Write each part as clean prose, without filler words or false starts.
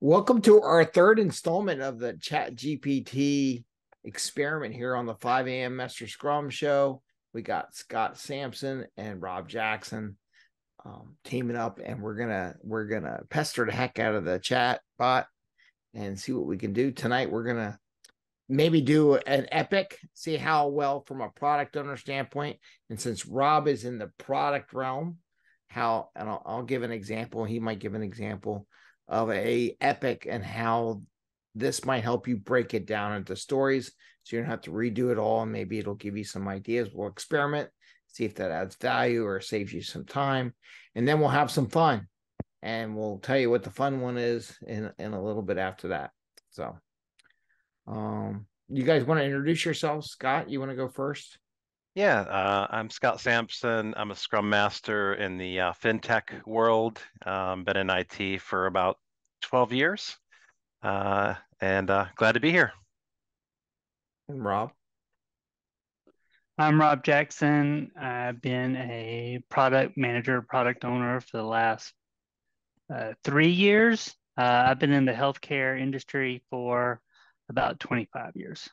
Welcome to our third installment of the ChatGPT experiment here on the 5 a.m. Mester Scrum show. We got Scott Sampson and Rob Jackson teaming up, and we're gonna pester the heck out of the chat bot and see what we can do tonight. We're gonna maybe do an epic, see how well from a product owner standpoint. And since Rob is in the product realm, I'll give an example. He might give an example of a epic and how this might help you break it down into stories so you don't have to redo it all, and maybe it'll give you some ideas. We'll experiment, see if that adds value or saves you some time, and then we'll have some fun, and we'll tell you what the fun one is in a little bit after that. So you guys want to introduce yourselves? Scott, you want to go first? Yeah, I'm Scott Sampson. I'm a Scrum Master in the fintech world. Been in IT for about 12 years, and glad to be here. And Rob? I'm Rob Jackson. I've been a product manager, product owner for the last 3 years. I've been in the healthcare industry for about 25 years.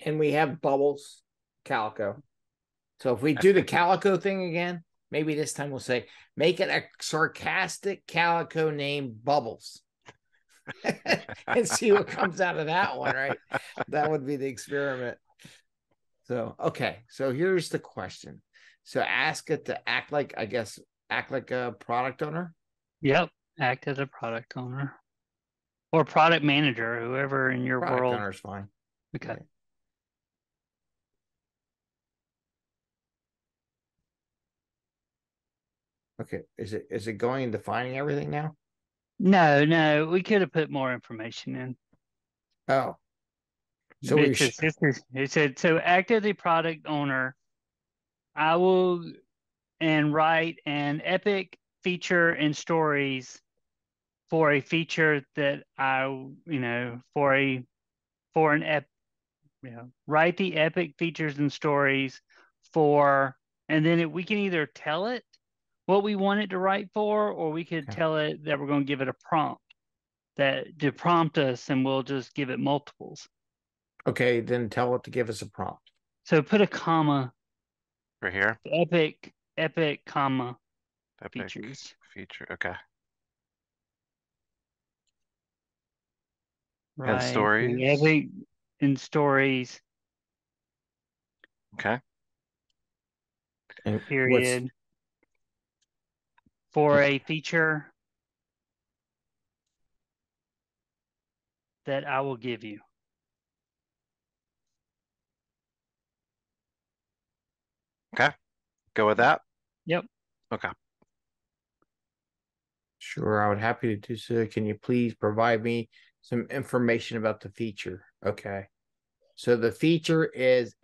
And we have Bubbles Calico. So if we do the Calico thing again, maybe this time we'll say, make it a sarcastic Calico named Bubbles. And see what comes out of that one, right? That would be the experiment. So, okay. So here's the question. So ask it to act like a product owner. Yep. Act as a product owner or product manager, whoever in your Product world. owner is fine. Okay. Right. Okay. Is it going and defining everything now? No, we could have put more information in. Oh. So it said, so act as a product owner. I will write an epic feature and stories for a feature that write the epic features and stories for, and then we can either tell it what we want it to write for, or we could tell it that we're going to give it a prompt to prompt us, and we'll just give it multiples. Okay, then tell it to give us a prompt. So put a comma Right here. Epic comma Epic features. Feature. Okay. Right. And stories. Epic and stories. Okay. And period. For a feature that I will give you. Okay. Go with that? Yep. Okay. Sure, I would happy to do so. Can you please provide me some information about the feature? Okay. So the feature is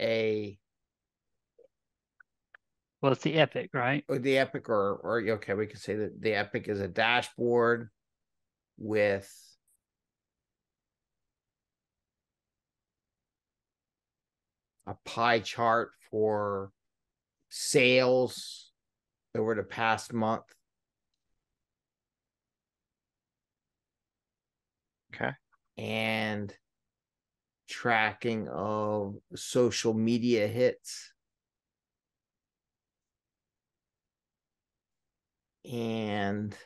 it's the epic, right? The epic, or okay, we can say that the epic is a dashboard with a pie chart for sales over the past month. Okay. And tracking of social media hits. And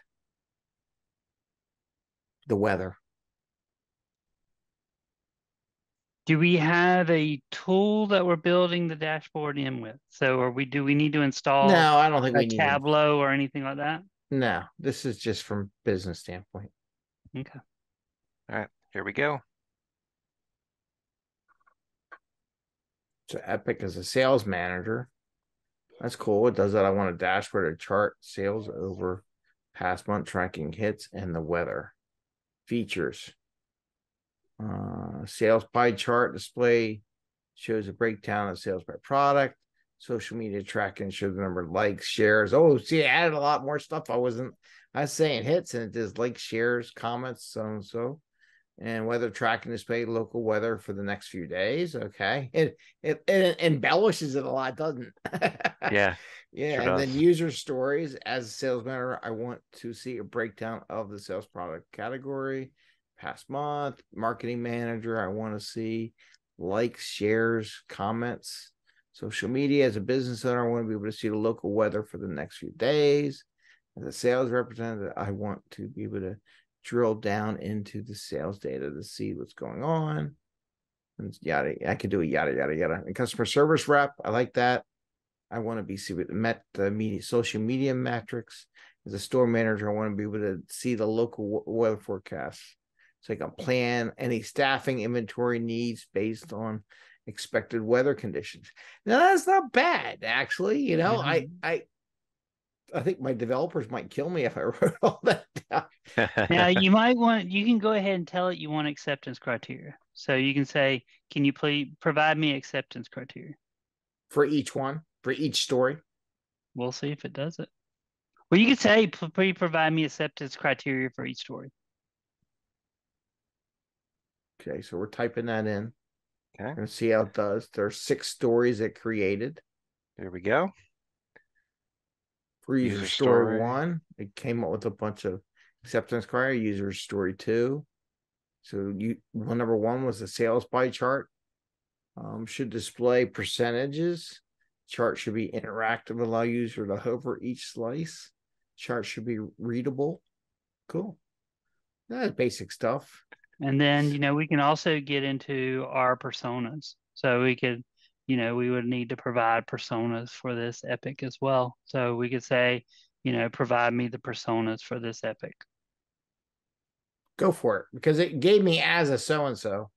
the weather. Do we have a tool that we're building the dashboard in with? So do we need to install No, I don't think we need Tableau or anything like that? No, this is just from business standpoint. Okay. All right, here we go. So Epic is a sales manager. That's cool. It does that. I want a dashboard to chart sales over past month, tracking hits and the weather. Features. Sales pie chart display shows a breakdown of sales by product. Social media tracking shows the number of likes, shares. Oh, see, I added a lot more stuff. I was saying hits, and it does likes, shares, comments, so and so. And weather tracking display local weather for the next few days. Okay. It embellishes it a lot, doesn't it? Yeah. Yeah, Sure and then does. user stories. As a sales manager, I want to see a breakdown of the sales product category, past month. Marketing manager, I want to see likes, shares, comments. Social media, as a business owner, I want to be able to see the local weather for the next few days. As a sales representative, I want to be able to drill down into the sales data to see what's going on. And yada, I could do a yada, yada, yada. And customer service rep, I like that. I want to be see what met the media, social media metrics. As a store manager, I want to be able to see the local weather forecasts, so I can plan any staffing inventory needs based on expected weather conditions. Now that's not bad, actually. You know, I think my developers might kill me if I wrote all that down. Now you can go ahead and tell it you want acceptance criteria. So you can say, can you please provide me acceptance criteria? For each one, for each story. We'll see if it does it. Well, you could say, please provide me acceptance criteria for each story. Okay, so we're typing that in. Okay. And see how it does. There's 6 stories it created. Here we go. For user story 1, it came up with a bunch of acceptance criteria. User story 2. So number 1 was the sales pie chart. Should display percentages. Chart should be interactive, allow user to hover each slice. Chart should be readable. Cool. That's basic stuff. And then, we can also get into our personas. So we could, we would need to provide personas for this epic as well. So we could say, provide me the personas for this epic. Go for it, because it gave me as a so-and-so.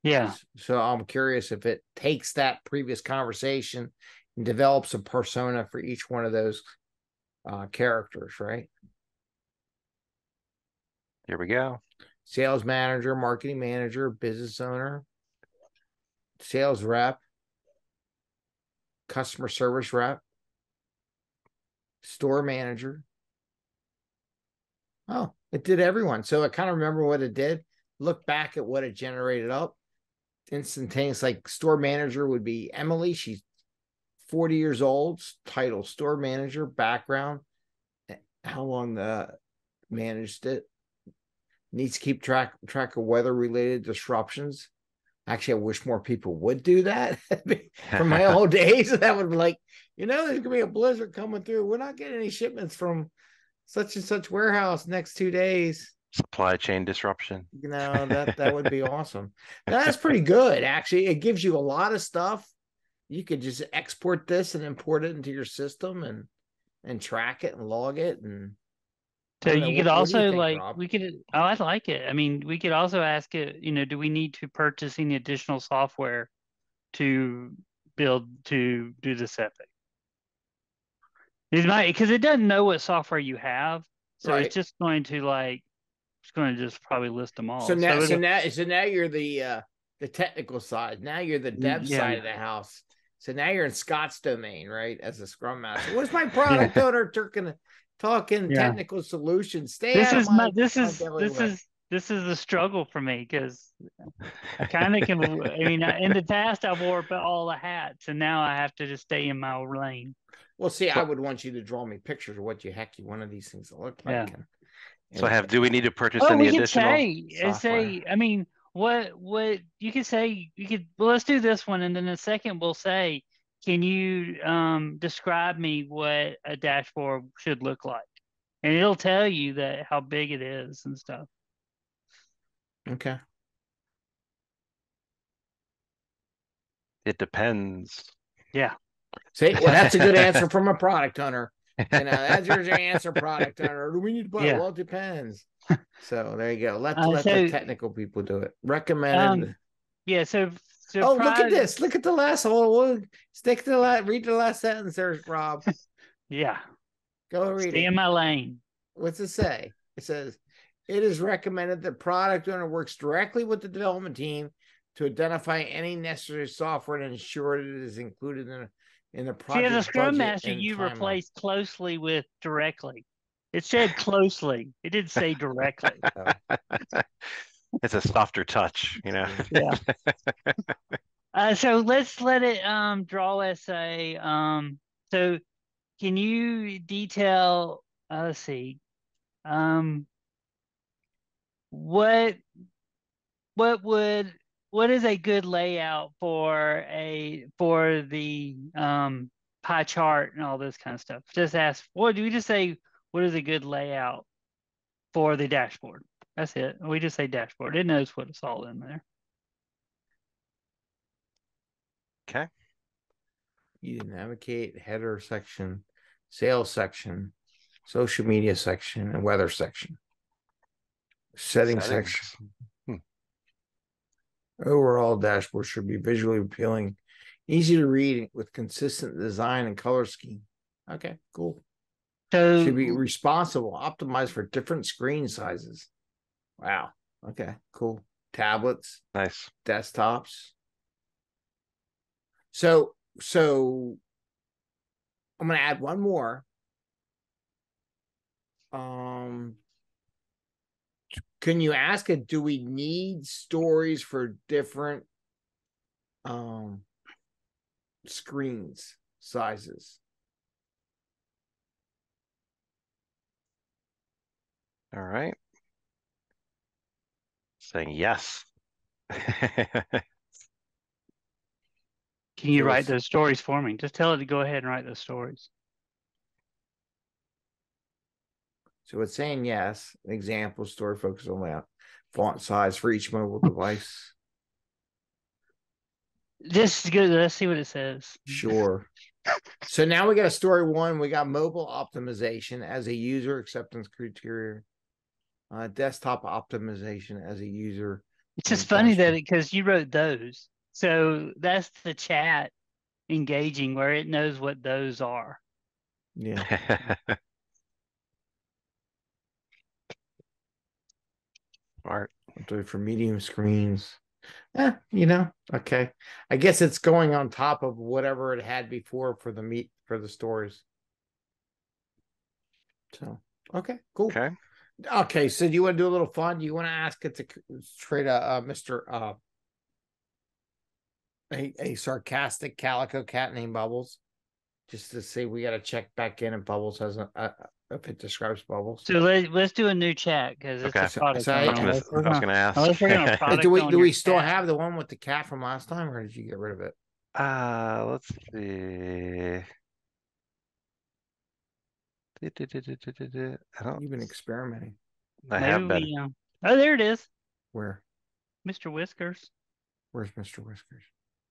Yeah. So I'm curious if it takes that previous conversation and develops a persona for each one of those characters, right? Here we go. Sales manager, marketing manager, business owner, sales rep, customer service rep, store manager. Oh, it did everyone. So I kind of remember what it did. Look back at what it generated up. Instantaneous, like store manager would be Emily. She's 40 years old. Title store manager. Background. How long managed it. Needs to keep track of weather related disruptions. Actually, I wish more people would do that. From my old days, that would be like, there's gonna be a blizzard coming through. We're not getting any shipments from such and such warehouse next 2 days. Supply chain disruption. That would be awesome. That's pretty good, actually. It gives you a lot of stuff. You could just export this and import it into your system and track it and log it. And so you could also think, Rob? I like it. I mean, we could also ask it, do we need to purchase any additional software to do this epic? Because it doesn't know what software you have. So Right. It's just going to just probably list them all. So now you're the technical side. Now you're the dev side of the house. So now you're in Scott's domain, right? As a Scrum Master. What's my product owner talking technical solutions? This is the struggle for me, because I kind of can. I mean, in the past I wore all the hats, and now I have to just stay in my lane. Well, see, I would want you to draw me pictures of what you one of these things to look like. Yeah. Do we need to purchase any additional software? I mean, what you could say, well, let's do this one, and then in a second we'll say, can you describe me what a dashboard should look like? And it'll tell you how big it is and stuff. Okay. It depends. Yeah. See, well, that's a good answer from a product owner. That's your answer, product owner. Do we need to buy? Well, it depends. So there you go. Let the technical people do it. Recommended. So look at this. Look at the last whole. Stick to the last. Read the last sentence there, Rob. Yeah. Go read it. Stay in my lane. What's it say? It says, it is recommended that product owner works directly with the development team to identify any necessary software and ensure that it is included in the project. See, as a Scrum Master, you replace closely with directly. It said closely. It didn't say directly. It's a softer touch, Yeah. So let's let it draw essay. So can you detail? Let's see. What what is a good layout for the pie chart and all this kind of stuff? Just ask. What do we just say? What is a good layout for the dashboard? That's it. We just say dashboard. It knows what it's all in there. Okay. You navigate, header section, sales section, social media section, and weather section. Settings section. Overall dashboard should be visually appealing, easy to read with consistent design and color scheme. Okay, cool. So should be responsible, optimized for different screen sizes. Wow. Okay, cool. Tablets, nice. Desktops. So I'm going to add one more. Can you ask it, do we need stories for different screens sizes? All right. Saying yes. Can you write those stories for me? Just tell it to go ahead and write those stories. So it's saying yes. Example, story focus on layout, font size for each mobile device. Just good. Let's see what it says. Sure. So now we got a story one. We got mobile optimization as a user acceptance criteria. Desktop optimization as a user. It's just funny that because you wrote those. So that's the chat engaging where it knows what those are. Yeah. Smart. I'll do it for medium screens. Okay. I guess it's going on top of whatever it had before for the stories. So, okay, cool. Okay, so do you want to do a little fun? Do you want to ask it to trade a sarcastic calico cat named Bubbles? Just to say we got to check back in if Bubbles has if it describes Bubbles. So let's do a new chat because it's a product. I was going to ask. Do we still have the one with the cat from last time, or did you get rid of it? Let's see. You've been experimenting. I have been. Oh, there it is. Where? Mr. Whiskers. Where's Mr. Whiskers?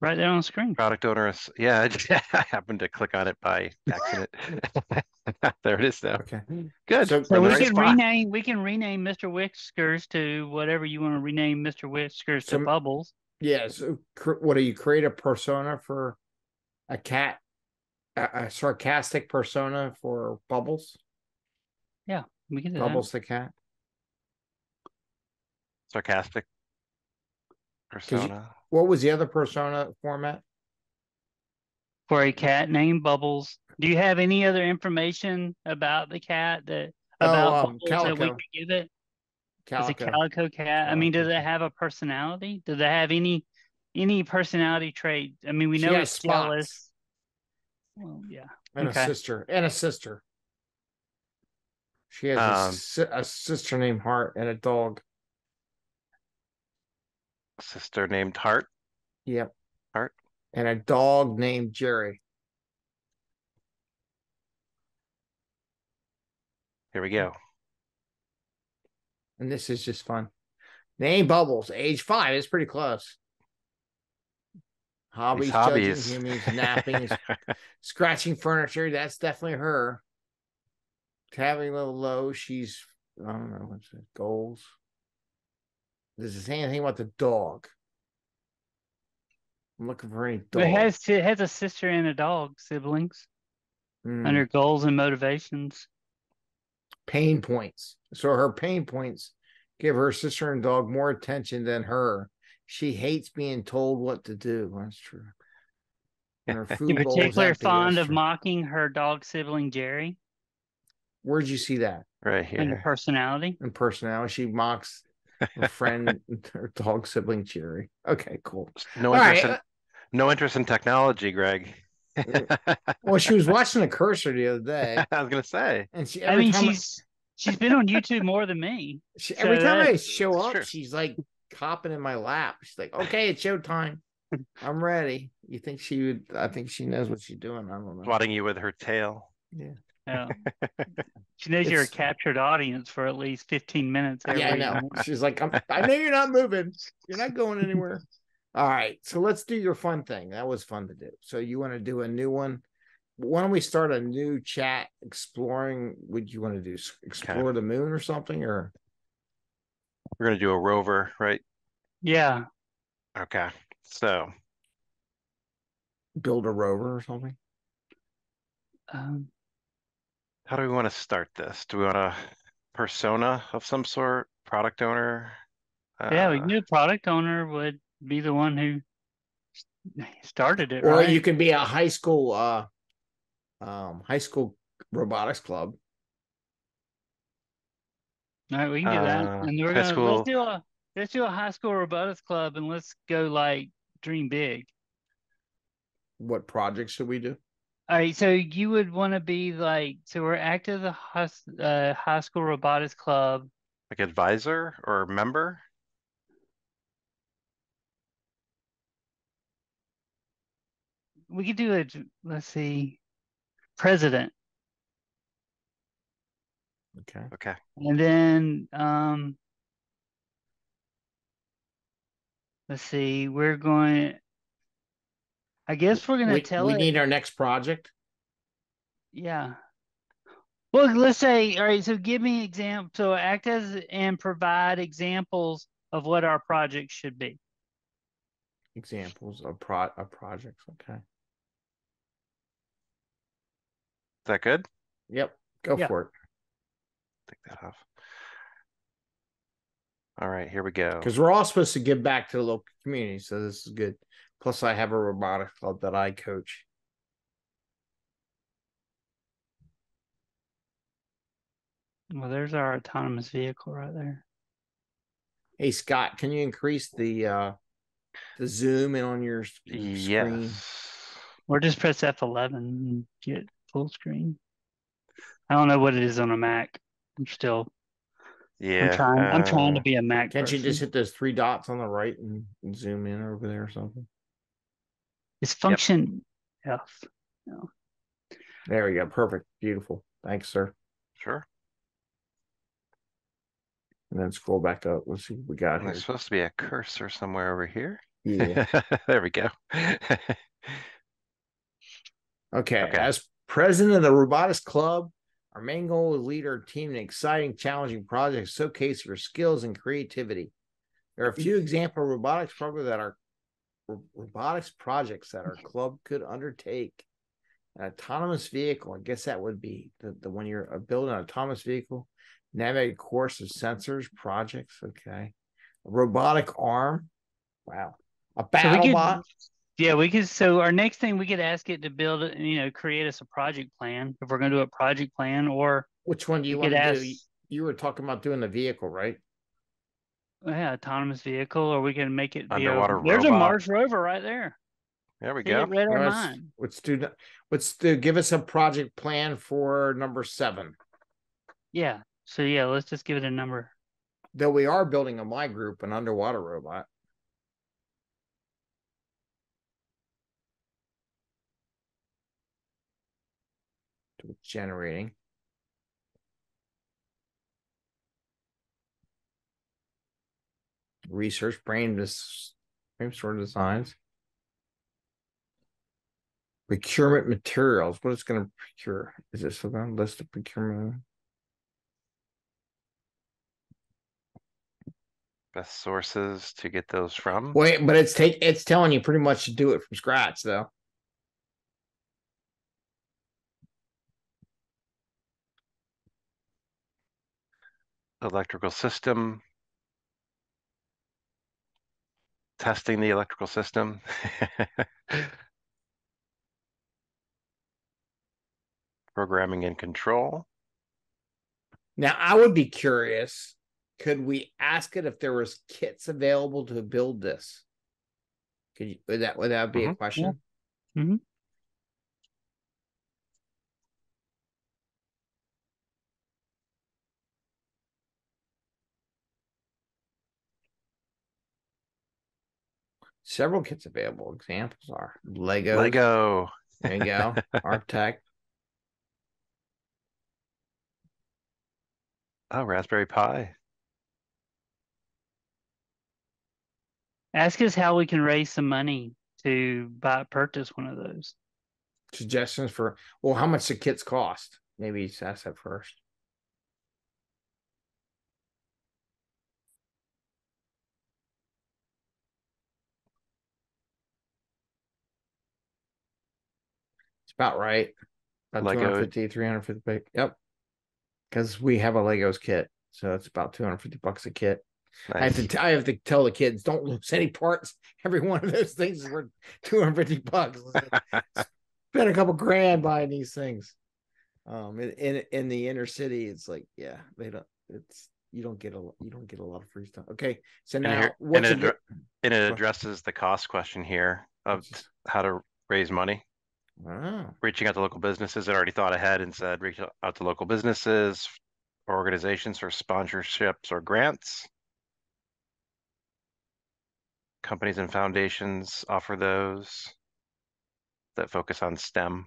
Right there on the screen. Product owner. Yeah, I happened to click on it by accident. There it is now. Okay, good. So we can rename Mr. Whiskers to whatever you want to rename Mr. Whiskers to Bubbles. Yeah. So what do you create a persona for a cat? A sarcastic persona for Bubbles? Yeah, we can do Bubbles the cat. Sarcastic persona. What was the other persona format? For a cat named Bubbles. Do you have any other information about the cat Bubbles Calico. that we can give it? Calico. It's a calico cat. Calico. I mean, does it have a personality? Does it have any personality trait? I mean, we know it's jealous. Well, yeah. And a sister. She has a sister named Heart and a dog. Sister named Heart. Yep. Heart. And a dog named Jerry. Here we go. And this is just fun. Name Bubbles, age 5. It's pretty close. Hobbies. Judging humans, napping, scratching furniture. That's definitely her. Having a little low. She's, I don't know, what's it? Goals. Does it say anything about the dog? I'm looking for any dog. It has a sister and a dog, siblings. Under goals and motivations. Pain points. So her pain points give her sister and dog more attention than her. She hates being told what to do. That's true. And her food bowl is particularly fond of mocking her dog sibling Jerry. Where'd you see that? Right here. Under personality. In personality, she mocks her friend, her dog sibling Jerry. Okay, cool. No interest in technology, Greg. Well, she was watching a cursor the other day, I was gonna say. and she I mean, she's been on YouTube more than me. every So time I that's show up, true. she's like hopping in my lap. She's like, "Okay, it's showtime. I'm ready." You think she would? I think she knows what she's doing. I don't know. Swatting you with her tail. Yeah. yeah. She knows you're a captured audience for at least 15 minutes every Yeah, I know. She's like, I know you're not moving. You're not going anywhere. All right. So let's do your fun thing. That was fun to do. So you want to do a new one? Why don't we start a new chat exploring? Would you want to do explore the moon or something? Or we're gonna do a rover, right? Yeah. Okay. So build a rover or something? How do we want to start this? Do we want a persona of some sort? Product owner? Yeah, we knew product owner would be the one who started it, or right? you can be a high school robotics club. All right, we can do that. And we're gonna let's do a high school robotics club, and let's go like dream big. What projects should we do? All right, so you would want to be like, so we're active the high school robotics club. Like advisor or member? We could do it, let's see, president. Okay. Okay. And then let's see, I guess we're gonna tell we it. need our next project. Yeah. Well, let's say, all right, so give me an example. So act as and provide examples of what our project should be. Examples of projects. Okay. Is that good? Yep. Go for it. Take that off. All right, here we go. Because we're all supposed to give back to the local community, so this is good. Plus, I have a robotics club that I coach. Well, there's our autonomous vehicle right there. Hey, Scott, can you increase the zoom in on your screen? Or just press F11 and get full screen. I don't know what it is on a Mac. I'm trying to be a Mac Can't person. you just hit those three dots on the right and zoom in over there or something? It's function F. No. There we go. Perfect. Beautiful. Thanks, sir. Sure. And then scroll back up. Let's see what we got here. There's supposed to be a cursor somewhere over here. Yeah. There we go. Okay. As president of the Robotics Club, our main goal is to lead our team in exciting, challenging projects, showcase your skills and creativity. There are a few example robotics projects that our club could undertake. An autonomous vehicle, I guess that would be the when you're building an autonomous vehicle. Navigate course of sensors projects. Okay. A robotic arm. Wow. A battle bot. Yeah, we could. So our next thing, we could ask it to build, create us a project plan if we're going to do a project plan. Or which one do you want to do? You were talking about doing the vehicle, right? Yeah, autonomous vehicle, or we can make it underwater robot. There's a Mars rover right there. There we go. It read our mind. Let's give us a project plan for number 7. Yeah. So yeah, let's just give it a number. Though we are building a my group, an underwater robot. Generating. Research brainstorm designs. Procurement materials. What it's going to procure? Is this a list of procurement? Best sources to get those from. Wait, but it's telling you pretty much to do it from scratch, though. Electrical system. Testing the electrical system. Programming and control. Now, I would be curious. Could we ask it if there was kits available to build this? Would that be a question? Yeah. Mm-hmm. several kits available. Examples are Legos. Lego. There you go. Architect. Oh, Raspberry Pi. Ask us how we can raise some money to purchase one of those. Suggestions for, well, how much the kits cost? Maybe ask that first. It's about right. About Lego. 250, 350. Yep. Because we have a Legos kit. So it's about $250 a kit. Nice. I have to tell the kids, don't lose any parts. Every one of those things is worth $250. Spend a couple grand buying these things. In the inner city, it's like, yeah, they don't. It's you don't get a lot of free stuff. Okay, so now it addresses the cost question here of how to raise money. Wow. Reaching out to local businesses. I already thought ahead and said reach out to local businesses or organizations for sponsorships or grants. Companies and foundations offer those that focus on STEM.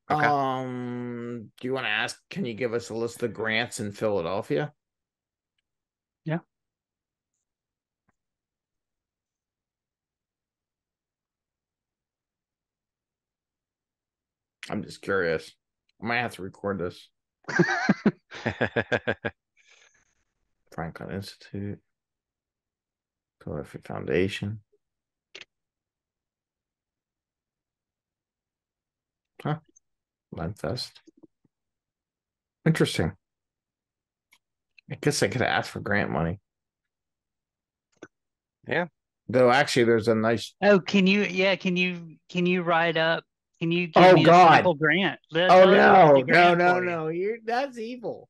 Okay. Do you want to ask? Can you give us a list of grants in Philadelphia? Yeah. I'm just curious. I might have to record this. Franklin Institute, Philadelphia Foundation. Huh. Lenfest. Interesting. I guess I could ask for grant money. Yeah. Though actually there's a nice can you write up, can you give me a sample grant? No, that's evil.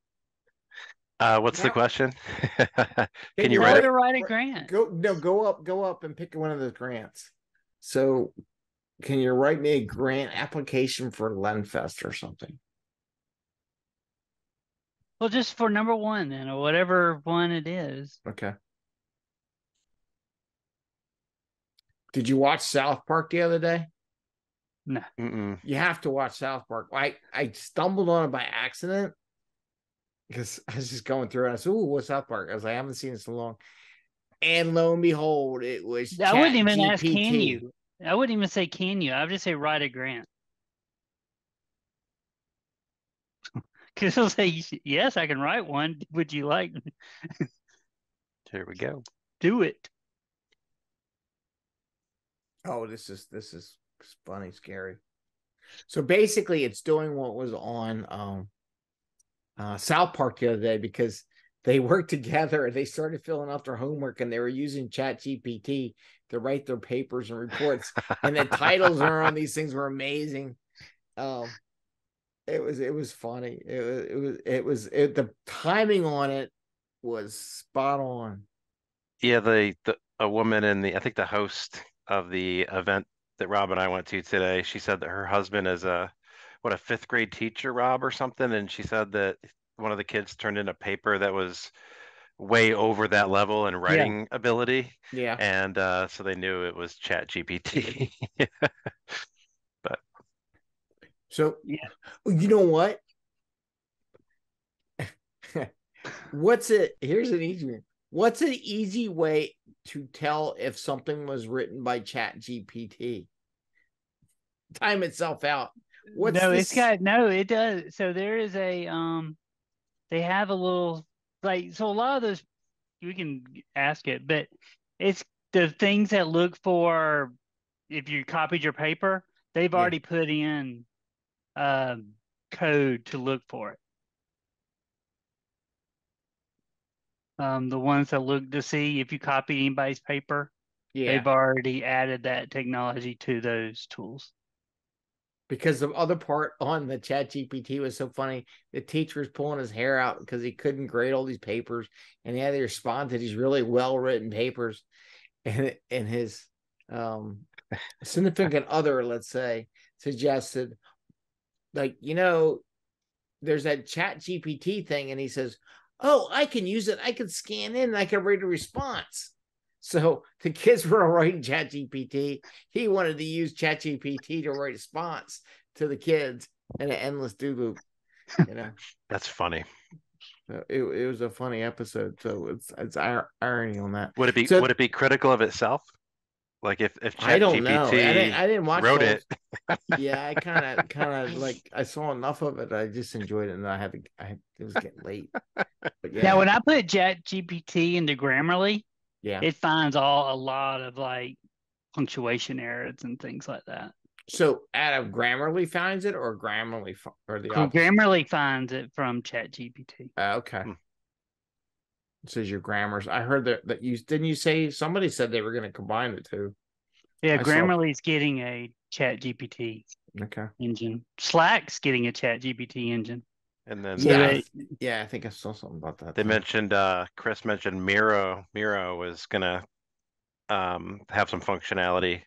What's the question? Can you write a grant? Go up and pick one of those grants. So can you write me a grant application for Lenfest or something? Well, just for number one then, or whatever one it is. Okay. Did you watch South Park the other day? No. You have to watch South Park. I stumbled on it by accident because I was just going through and I said, "Ooh, what's South Park?" I was like, "I haven't seen it so long." And lo and behold, it was I wouldn't even ask, GPT. can you? I wouldn't even say, can you? I would just say, write a grant. Because he'll say, yes, I can write one. Would you like? Here we go. Do it. Oh, this is funny, scary. So basically, it's doing what was on South Park the other day because they worked together and they started filling out their homework and they were using ChatGPT to write their papers and reports. And the titles are on these things were amazing. It was funny. The timing on it was spot on. Yeah, a woman I think the host of the event that Rob and I went to today, she said that her husband is a fifth grade teacher, Rob, or something, and she said that one of the kids turned in a paper that was way over that level in writing ability. Yeah. And so they knew it was ChatGPT. But so yeah, you know what? Here's an easy one. What's an easy way to tell if something was written by ChatGPT? Time itself out. It does. So there is they have a little, so a lot of those, we can ask it, but it's the things that look for, if you copied your paper, they've already put in code to look for it. The ones that look to see if you copied anybody's paper, they've already added that technology to those tools. Because the other part on the ChatGPT was so funny. The teacher was pulling his hair out because he couldn't grade all these papers, and he had to respond to these really well-written papers. And his significant other, let's say, suggested, like, there's that ChatGPT thing, and he says, "Oh, I can use it. I can scan in and I can read a response." So the kids were writing ChatGPT. He wanted to use ChatGPT to write response to the kids in an endless do loop. That's funny. So it was a funny episode. So it's irony on that. Would it be critical of itself? Like if I don't know. ChatGPT I didn't watch wrote it. Yeah, I kind of like I saw enough of it. I just enjoyed it, and it was getting late. But yeah. Now, when I put ChatGPT into Grammarly, Yeah, it finds a lot of like punctuation errors and things like that. So out of Grammarly finds it, or Grammarly or the opposite? Grammarly finds it from ChatGPT. Okay. It says your grammars. I heard that you didn't you say somebody said they were going to combine the two. Yeah, Grammarly's getting a ChatGPT engine. Slack's getting a ChatGPT engine. And then I think I saw something about that. They mentioned Chris mentioned Miro. Miro was gonna have some functionality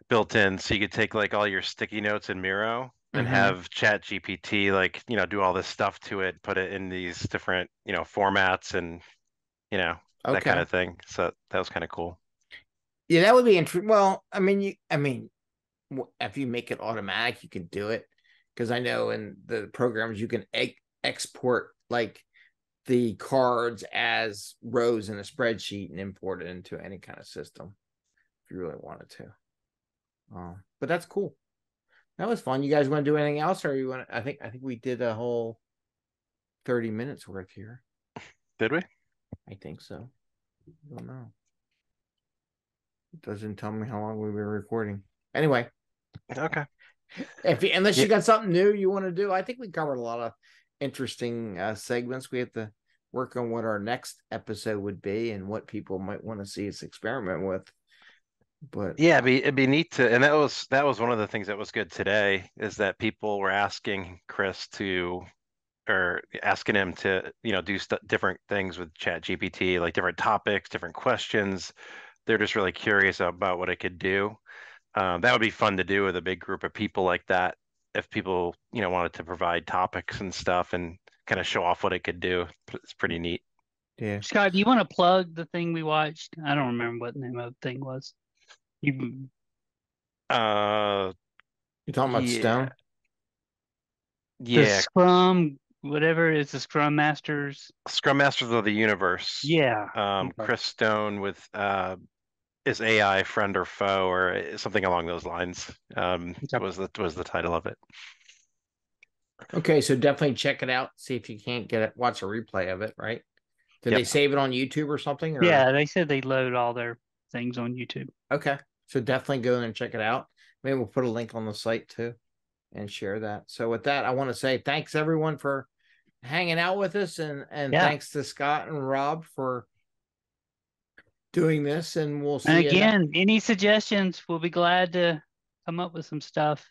built in, so you could take like all your sticky notes in Miro and have ChatGPT like do all this stuff to it, put it in these different formats and that kind of thing. So that was kind of cool. Yeah, that would be interesting. Well, I mean, if you make it automatic, you can do it, because I know in the programs you can export like the cards as rows in a spreadsheet and import it into any kind of system if you really wanted to. But that's cool. That was fun. You guys want to do anything else, or you want? I think we did a whole 30 minutes worth here. Did we? I think so. I don't know. It doesn't tell me how long we've been recording. Anyway. Okay. Unless you got something new you want to do, I think we covered a lot of interesting segments. We have to work on what our next episode would be and what people might want to see us experiment with. But yeah, it'd be neat to, and that was one of the things that was good today, is that people were asking Chris or asking him to do different things with ChatGPT, like different topics, different questions. They're just really curious about what it could do. That would be fun to do with a big group of people like that. If people, wanted to provide topics and stuff and kind of show off what it could do, it's pretty neat. Yeah. Scott, do you want to plug the thing we watched? I don't remember what the name of the thing was. You talking about Stone? Yeah. The Scrum, whatever it is, the Scrum Masters. Scrum Masters of the Universe. Yeah. Chris Stone with is AI friend or foe, or something along those lines. Was the title of it. Okay, so definitely check it out. See if you can't get it. Watch a replay of it. Right? Did they save it on YouTube or something? Or? Yeah, they said they load all their things on YouTube. Okay, so definitely go in and check it out. Maybe we'll put a link on the site too and share that. So with that, I want to say thanks everyone for hanging out with us, and thanks to Scott and Rob for doing this, and we'll see. And again, any suggestions, we'll be glad to come up with some stuff.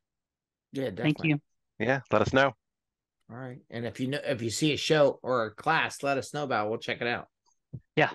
Yeah, definitely. Thank you. Yeah, let us know. All right, and if you see a show or a class, let us know about it. We'll check it out. Yeah.